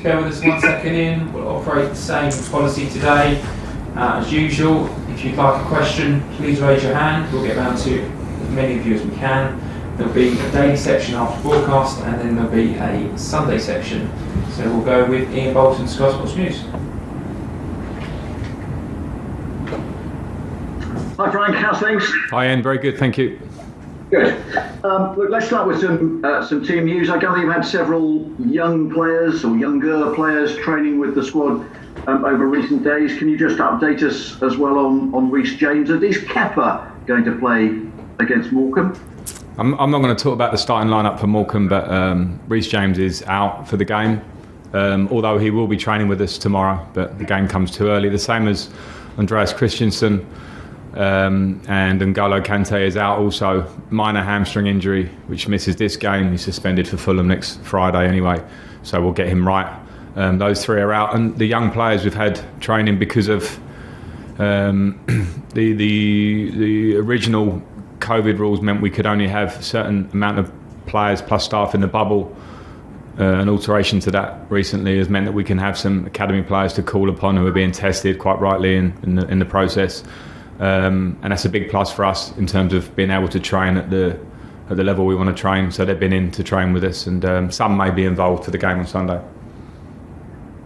just bear with us 1 second in. We'll operate the same policy today as usual. If you'd like a question, please raise your hand. We'll get round to as many of you as we can. There'll be a daily section after broadcast, and then there'll be a Sunday section. So we'll go with Ian Bolton, Sky Sports News. Hi Frank, how's things? Hi Ian, very good, thank you. Good. Look, let's start with some team news. I gather you've had several young players or younger players training with the squad over recent days. Can you just update us as well on Reece James? And is Kepa going to play against Morecambe? I'm not going to talk about the starting lineup for Morecambe, but Reece James is out for the game. Although he will be training with us tomorrow, but the game comes too early. The same as Andreas Christensen. And N'Golo Kante is out also, minor hamstring injury which misses this game. He's suspended for Fulham next Friday anyway, so we'll get him right. Those three are out, and the young players we've had training because of the original COVID rules meant we could only have a certain amount of players plus staff in the bubble. An alteration to that recently has meant that we can have some academy players to call upon who are being tested quite rightly in the process. And that's a big plus for us in terms of being able to train at the level we want to train. So they've been in to train with us, and some may be involved for the game on Sunday.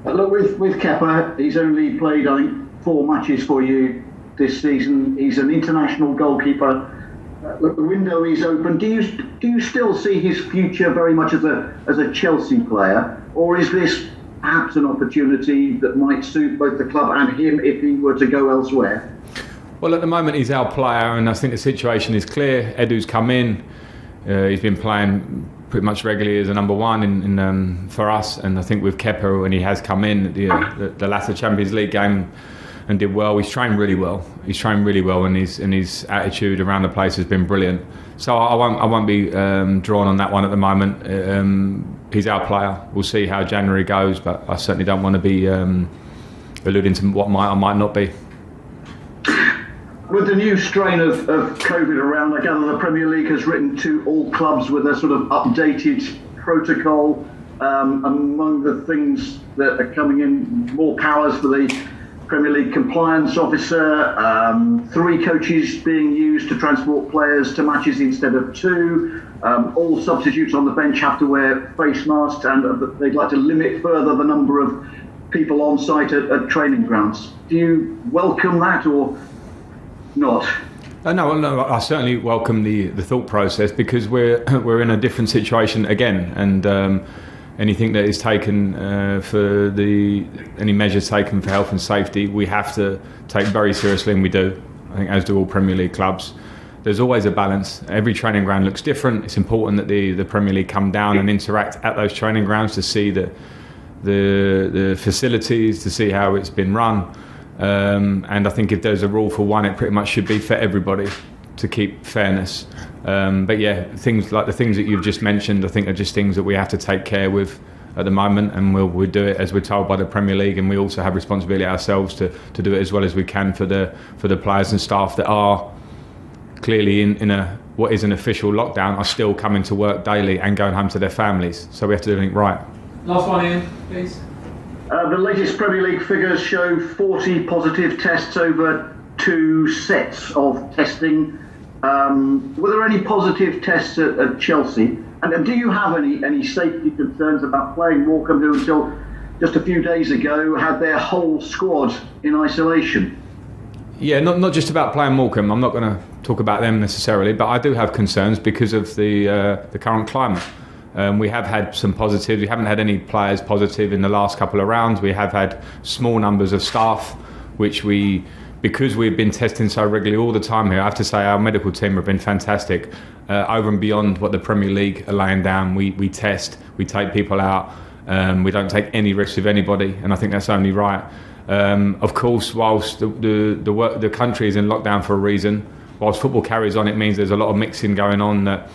Look, with Kepa, he's only played, I think, 4 matches for you this season. He's an international goalkeeper. Look, the window is open. Do you still see his future very much as a Chelsea player, or is this perhaps an opportunity that might suit both the club and him if he were to go elsewhere? Well, at the moment he's our player, and I think the situation is clear. Edu's come in. He's been playing pretty much regularly as a number one in for us, and I think with Kepa, when he has come in the latter Champions League game and did well, he's trained really well. And his attitude around the place has been brilliant. So I won't be drawn on that one at the moment. He's our player. We'll see how January goes, but I certainly don't want to be alluding to what might or might not be. With the new strain of COVID around, I gather the Premier League has written to all clubs with a sort of updated protocol. Among the things that are coming in, more powers for the Premier League compliance officer, 3 coaches being used to transport players to matches instead of 2. All substitutes on the bench have to wear face masks, and they'd like to limit further the number of people on site at training grounds. Do you welcome that or not? No, I certainly welcome the thought process, because we're in a different situation again, and anything that is taken any measures taken for health and safety, we have to take very seriously, and we do. I think as do all Premier League clubs. There's always a balance. Every training ground looks different. It's important that the Premier League come down and interact at those training grounds to see the facilities, to see how it's been run. And I think if there's a rule for one, it pretty much should be for everybody to keep fairness. But yeah, things like the things that you've just mentioned, I think are just things that we have to take care with at the moment, and we'll do it as we're told by the Premier League, and we also have responsibility ourselves to do it as well as we can for the players and staff that are clearly in what is an official lockdown, are still coming to work daily and going home to their families. So we have to do everything right. Last one, Ian, please. The latest Premier League figures show 40 positive tests over 2 sets of testing. Were there any positive tests at Chelsea? And do you have any safety concerns about playing Morecambe, who until just a few days ago had their whole squad in isolation? Yeah, not just about playing Morecambe. I'm not going to talk about them necessarily, but I do have concerns because of the current climate. We have had some positives. We haven't had any players positive in the last couple of rounds. We have had small numbers of staff, which because we've been testing so regularly all the time here, I have to say our medical team have been fantastic. Over and beyond what the Premier League are laying down, we test, we take people out, we don't take any risks with anybody, and I think that's only right. Of course, whilst the country is in lockdown for a reason, whilst football carries on, it means there's a lot of mixing going on, that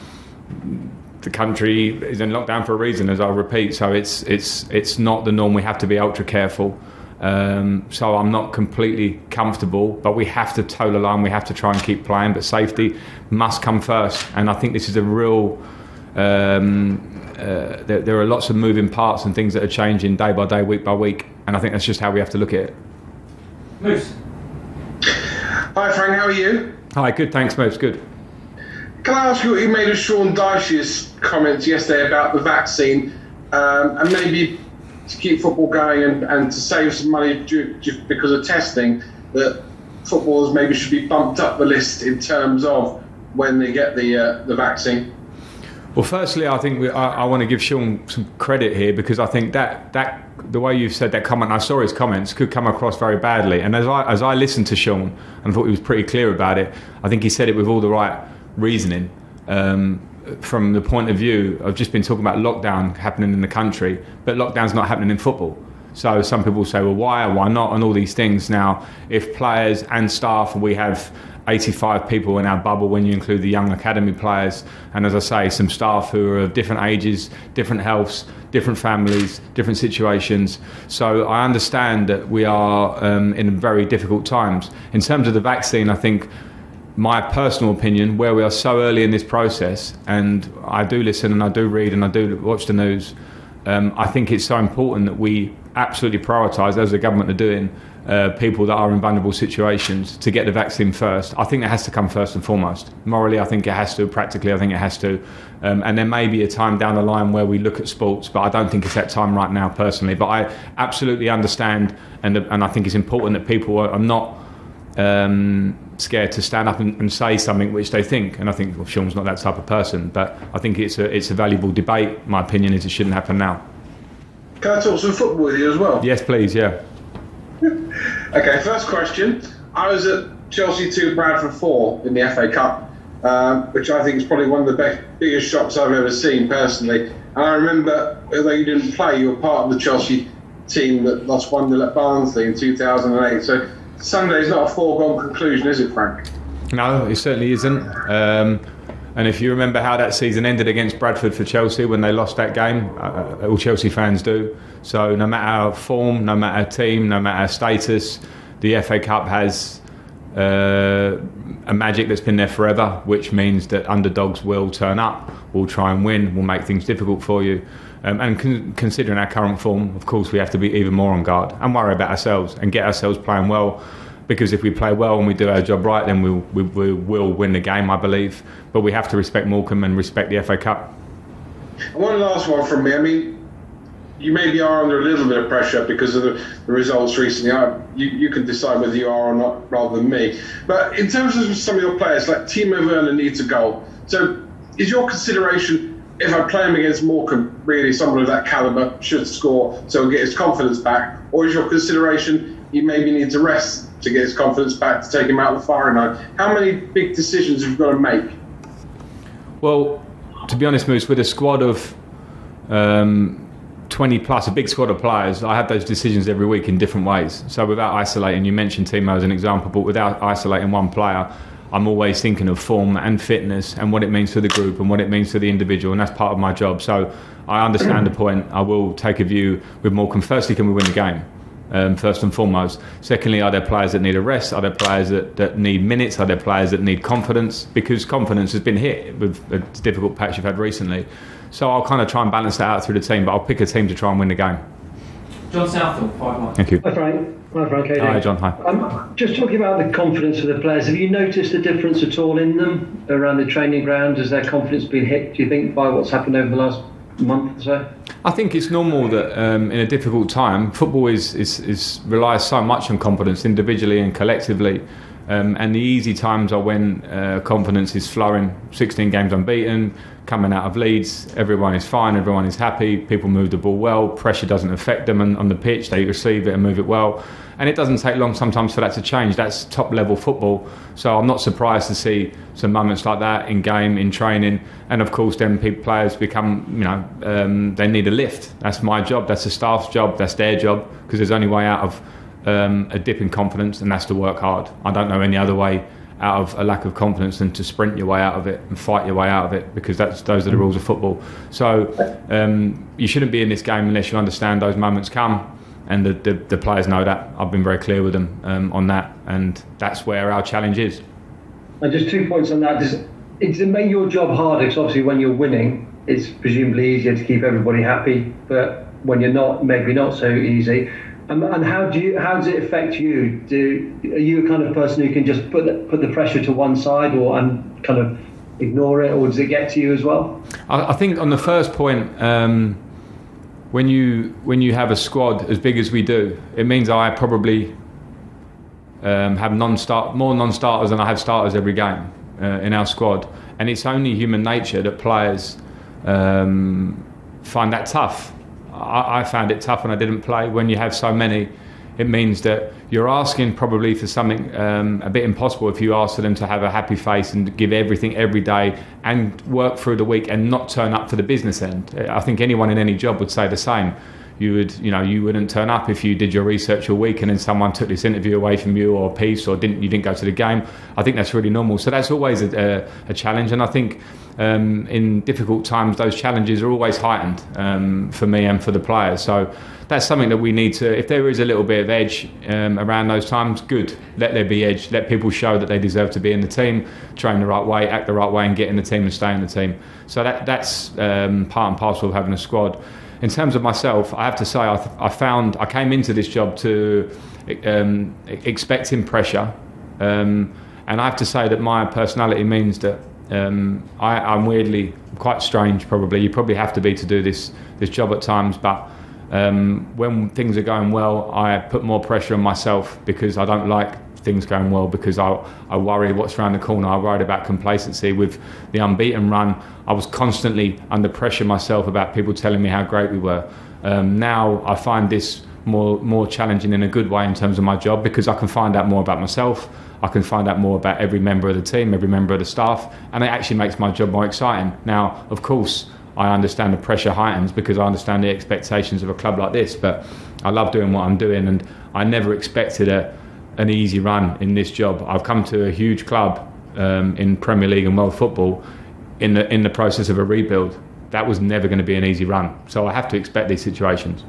the country is in lockdown for a reason, as I'll repeat. So it's not the norm. We have to be ultra careful. So I'm not completely comfortable, but we have to toe the line. We have to try and keep playing, but safety must come first. And I think this is a real There are lots of moving parts and things that are changing day by day, week by week, and I think that's just how we have to look at it. Moose. Hi Frank, how are you? Hi, good, thanks, Moose, good. Can I ask you what you made of Sean Dyche's comments yesterday about the vaccine, and maybe to keep football going and to save some money because of testing, that footballers maybe should be bumped up the list in terms of when they get the vaccine? Well, firstly, I think I want to give Sean some credit here, because I think that the way you've said that comment, I saw his comments, could come across very badly. And as I listened to Sean and thought he was pretty clear about it, I think he said it with all the right reasoning. From the point of view, I've just been talking about lockdown happening in the country, but lockdown's not happening in football. So some people say, well, why or why not, and all these things. Now, if players and staff, we have 85 people in our bubble when you include the young academy players, and as I say, some staff who are of different ages, different healths, different families, different situations. So I understand that we are in very difficult times. In terms of the vaccine, I think my personal opinion, where we are so early in this process, and I do listen and I do read and I do watch the news, I think it's so important that we absolutely prioritise, as the government are doing, people that are in vulnerable situations, to get the vaccine first. I think it has to come first and foremost. Morally, I think it has to. Practically, I think it has to. And there may be a time down the line where we look at sports, but I don't think it's that time right now, personally. But I absolutely understand, and I think it's important that people are not scared to stand up and say something which they think. And I think, well, Sean's not that type of person, but I think it's a valuable debate. My opinion is it shouldn't happen now. Can I talk some football with you as well? Yes, please, yeah. Okay, first question. I was at Chelsea 2, Bradford 4 in the FA Cup, which I think is probably one of the biggest shocks I've ever seen personally. And I remember, although you didn't play, you were part of the Chelsea team that lost 1-0 at Barnsley in 2008. So Sunday's not a foregone conclusion, is it, Frank? No, it certainly isn't. And if you remember how that season ended against Bradford for Chelsea when they lost that game, all Chelsea fans do. So no matter our form, no matter our team, no matter our status, the FA Cup has a magic that's been there forever, which means that underdogs will turn up, will try and win, will make things difficult for you. And considering our current form, of course, we have to be even more on guard and worry about ourselves and get ourselves playing well. Because if we play well and we do our job right, then we will win the game, I believe. But we have to respect Morecambe and respect the FA Cup. One last one from me. I mean, you maybe are under a little bit of pressure because of the results recently. You can decide whether you are or not, rather than me. But in terms of some of your players, like Timo Werner needs a goal. So is your consideration, if I play him against Morecambe, really someone of that calibre should score so he'll get his confidence back? Or is your consideration he maybe needs a rest to get his confidence back, to take him out of the firing line? How many big decisions have you got to make? Well, to be honest, Moose, with a squad of 20 plus, a big squad of players, I have those decisions every week in different ways. So without isolating, you mentioned Timo as an example, but without isolating one player, I'm always thinking of form and fitness and what it means for the group and what it means for the individual, and that's part of my job. So I understand the point. I will take a view with Morecambe. Firstly, can we win the game? First and foremost. Secondly, are there players that need a rest? Are there players that need minutes? Are there players that need confidence? Because confidence has been hit with a difficult patch you've had recently. So I'll kind of try and balance that out through the team, but I'll pick a team to try and win the game. John Southall, 5-1. Thank you. Hi Frank. Hi Frank. How you doing? Hi John. Hi. Just talking about the confidence of the players, have you noticed a difference at all in them around the training ground? Has their confidence been hit, do you think, by what's happened over the last month or so? I think it's normal that in a difficult time, football relies so much on confidence individually and collectively. And the easy times are when confidence is flowing, 16 games unbeaten, coming out of Leeds, everyone is fine, everyone is happy, people move the ball well, pressure doesn't affect them on the pitch, they receive it and move it well. And it doesn't take long sometimes for that to change. That's top level football. So I'm not surprised to see some moments like that in game, in training. And of course then players become, they need a lift. That's my job, that's the staff's job, that's their job, because there's only way out of a dip in confidence, and that's to work hard. I don't know any other way out of a lack of confidence than to sprint your way out of it and fight your way out of it, because those are the rules of football. So you shouldn't be in this game unless you understand those moments come, and the players know that. I've been very clear with them on that, and that's where our challenge is. And just 2 points on that. Does it make your job harder? Because obviously when you're winning, it's presumably easier to keep everybody happy, but when you're not, maybe not so easy. And how does it affect you? Are you a kind of person who can just put the pressure to one side and kind of ignore it, or does it get to you as well? I think on the first point, when you have a squad as big as we do, it means I probably have more non-starters than I have starters every game in our squad, and it's only human nature that players find that tough. I found it tough when I didn't play. When you have so many, it means that you're asking probably for something a bit impossible if you ask for them to have a happy face and give everything every day and work through the week and not turn up for the business end. I think anyone in any job would say the same. You wouldn't turn up if you did your research all week and then someone took this interview away from you or a piece, or you didn't go to the game. I think that's really normal. So that's always a challenge, and I think in difficult times those challenges are always heightened for me and for the players. So that's something that we need to, if there is a little bit of edge around those times, good. Let there be edge. Let people show that they deserve to be in the team, train the right way, act the right way, and get in the team and stay in the team. So that's part and parcel of having a squad. In terms of myself, I have to say I came into this job to expecting pressure, and I have to say that my personality means that I'm weirdly quite strange. Probably you probably have to be to do this job at times, but when things are going well, I put more pressure on myself because I don't like things going well, because I worry what's around the corner. I worried about complacency. With the unbeaten run, I was constantly under pressure myself about people telling me how great we were. Now I find this more challenging in a good way in terms of my job, because I can find out more about myself. I can find out more about every member of the team, every member of the staff, and it actually makes my job more exciting. Now, of course, I understand the pressure heightens because I understand the expectations of a club like this, but I love doing what I'm doing, and I never expected an easy run in this job. I've come to a huge club in Premier League and world football in the process of a rebuild. That was never going to be an easy run, so I have to expect these situations.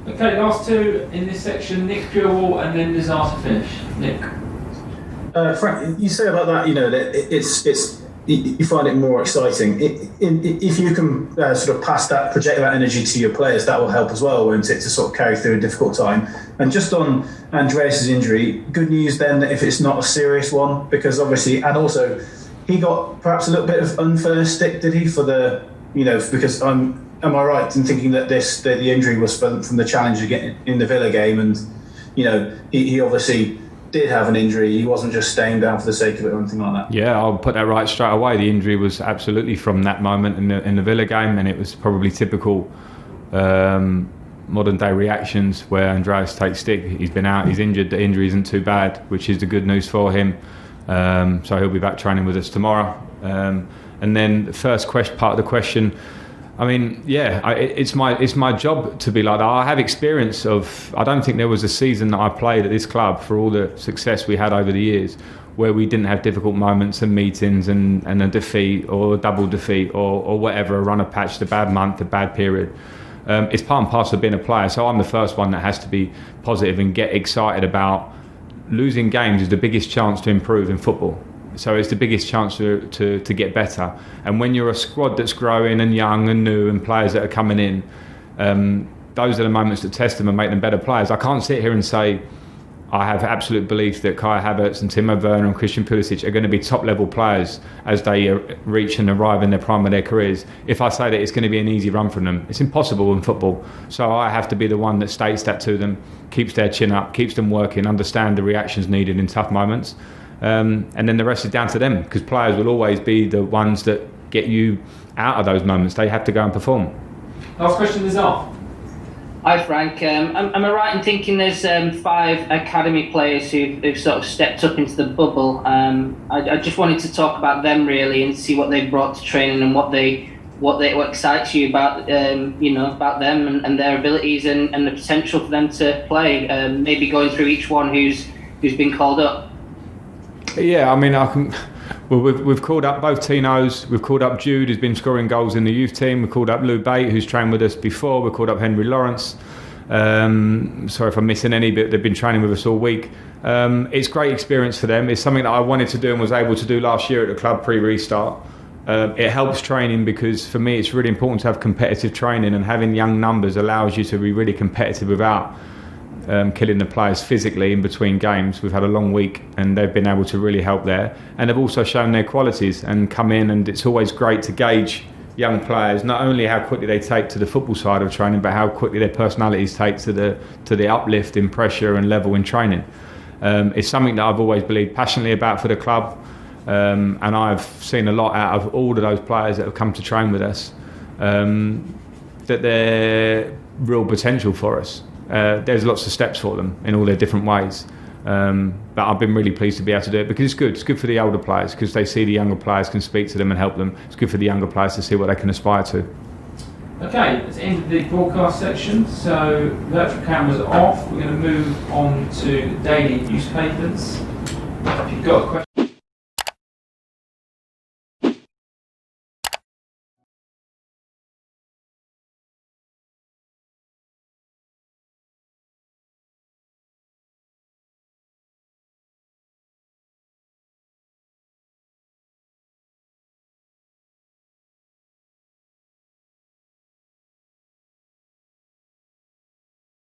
Okay, last two in this section, Nick Purewall and then disaster finish. Nick. Frank, you say about that, that you find it more exciting. If you can sort of project that energy to your players, that will help as well, won't it, to sort of carry through a difficult time. And just on Andreas' injury, good news then that if it's not a serious one, because obviously, and also he got perhaps a little bit of unfair stick, did he, for the, because am I right in thinking that the injury was from the challenge again in the Villa game, and he obviously did have an injury. He wasn't just staying down for the sake of it or anything like that. Yeah, I'll put that right straight away. The injury was absolutely from that moment in the Villa game, and it was probably typical modern day reactions where Andreas takes stick. He's been out, he's injured. The injury isn't too bad, which is the good news for him. So he'll be back training with us tomorrow. And then the first part of the question, I mean, it's my job to be like that. I have experience of, I don't think there was a season that I played at this club, for all the success we had over the years, where we didn't have difficult moments and meetings and a defeat or a double defeat or whatever, a run of patch, a bad month, a bad period. It's part and parcel of being a player. So I'm the first one that has to be positive and get excited about losing games is the biggest chance to improve in football. So it's the biggest chance to get better. And when you're a squad that's growing and young and new and players that are coming in, those are the moments that test them and make them better players. I can't sit here and say I have absolute belief that Kai Havertz and Timo Werner and Christian Pulisic are going to be top level players as they reach and arrive in their prime of their careers. If I say that it's going to be an easy run for them, it's impossible in football. So I have to be the one that states that to them, keeps their chin up, keeps them working, understand the reactions needed in tough moments. And then the rest is down to them, because players will always be the ones that get you out of those moments. They have to go and perform. Last question is off. Hi Frank, am I right in thinking there's 5 academy players who've sort of stepped up into the bubble? I just wanted to talk about them really and see what they've brought to training and what excites you about about them and their abilities and the potential for them to play. Maybe going through each one who's been called up. Yeah, I mean, we've called up both Tinos. We've called up Jude, who's been scoring goals in the youth team. We've called up Lou Bate, who's trained with us before. We've called up Henry Lawrence. Sorry if I'm missing any, but they've been training with us all week. It's great experience for them. It's something that I wanted to do and was able to do last year at the club pre-restart. It helps training because for me it's really important to have competitive training, and having young numbers allows you to be really competitive without killing the players physically in between games. We've had a long week and they've been able to really help there, and they've also shown their qualities and come in, and it's always great to gauge young players, not only how quickly they take to the football side of training, but how quickly their personalities take to the uplift in pressure and level in training. It's something that I've always believed passionately about for the club, and I've seen a lot out of all of those players that have come to train with us, that they're real potential for us. There's lots of steps for them in all their different ways, but I've been really pleased to be able to do it because it's good. It's good for the older players because they see the younger players can speak to them and help them. It's good for the younger players to see what they can aspire to. Okay, it's the end of the broadcast section, so virtual cameras are off. We're going to move on to daily newspapers. If you've got a question